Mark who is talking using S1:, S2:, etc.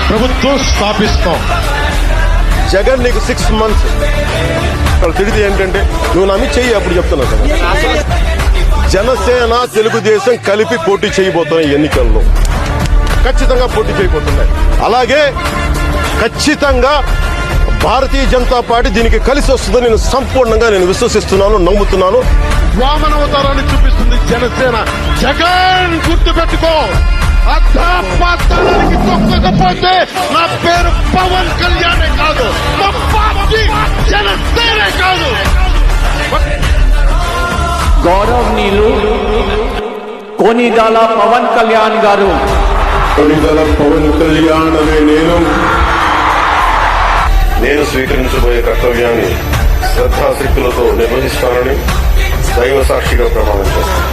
S1: ప్రభుత్వం స్థాపిస్తాం.
S2: జగన్ నీకు 6 months వాళ్ళు తిడితే ఏంటంటే నువ్వు నమ్మి చెయ్యి అప్పుడు చెప్తున్నావు కదా. జనసేన తెలుగుదేశం కలిపి పోటీ చేయబోతున్నాయి ఎన్నికల్లో, ఖచ్చితంగా పోటీ చేయబోతున్నాయి. అలాగే ఖచ్చితంగా భారతీయ జనతా పార్టీ దీనికి కలిసి వస్తుందని నేను సంపూర్ణంగా విశ్వసిస్తున్నాను, నమ్ముతున్నాను.
S1: వామనవతారాన్ని చూపిస్తుంది జనసేన. జగన్ గుర్తుపెట్టుకో, అర్థాపాతానికి తొక్కకపోతే నా పేరు పవన్ కళ్యాణే కాదు, మా పార్టీ జనసేనే కాదు.
S3: గౌరవనీయులు కొనిదల పవన్ కళ్యాణ్ గారు,
S2: కొనిదల పవన్ కళ్యాణ్ అనే నేను స్వీకరించబోయే కర్తవ్యాన్ని శ్రద్ధాశక్తులతో నిర్వహిస్తానని దైవ సాక్షిగా ప్రమాణం చేస్తాను.